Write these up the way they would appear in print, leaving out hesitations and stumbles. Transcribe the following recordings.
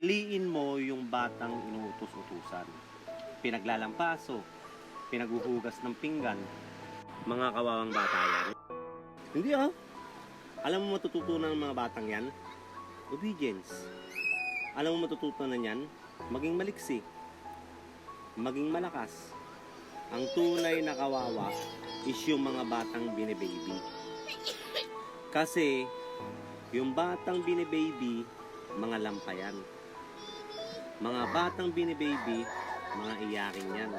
Piliin mo yung batang inuutos-utusan. Pinaglalampaso, pinaghuhugas ng pinggan, mga kawawang bata yan. Hindi ah. Alam mo matututunan ng mga batang yan? Obedience. Alam mo matututunan yan? Maging maliksi. Maging malakas. Ang tunay na kawawa is yung mga batang binibaby. Kasi, yung batang binibaby, mga lampayan. Mga batang binibaby, mga iyakin yan.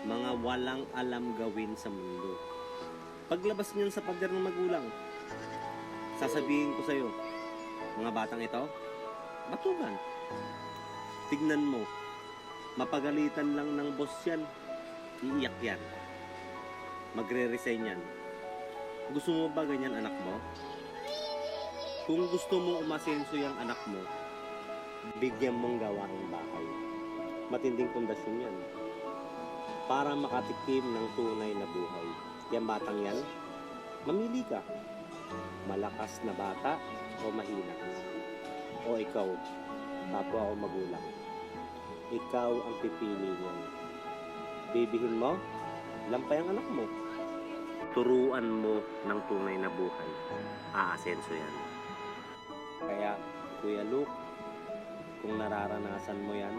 Mga walang alam gawin sa mundo. Paglabas niyan sa pader ng magulang, sasabihin ko sa'yo, mga batang ito, batugan. Tignan mo, mapagalitan lang ng boss yan, iiyak yan. Magre-resign yan. Gusto mo ba ganyan anak mo? Kung gusto mo umasenso yung anak mo, bigyan mong gawaing bahay. Matinding pundasyon yan. Para makatikim ng tunay na buhay. Yan batang yan, mamili ka. Malakas na bata o mahina. O ikaw, kapwa o magulang. Ikaw ang pipili niyan. Bibihin mo, lampay ang anak mo. Turuan mo ng tunay na buhay. Aasenso yan. Kaya, Kuya Luke, kung nararanasan mo yan,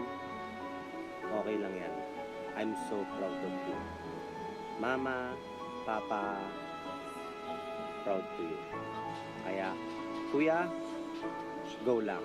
okay lang yan. I'm so proud of you. Mama, Papa, proud to you. Kaya, Kuya, go lang.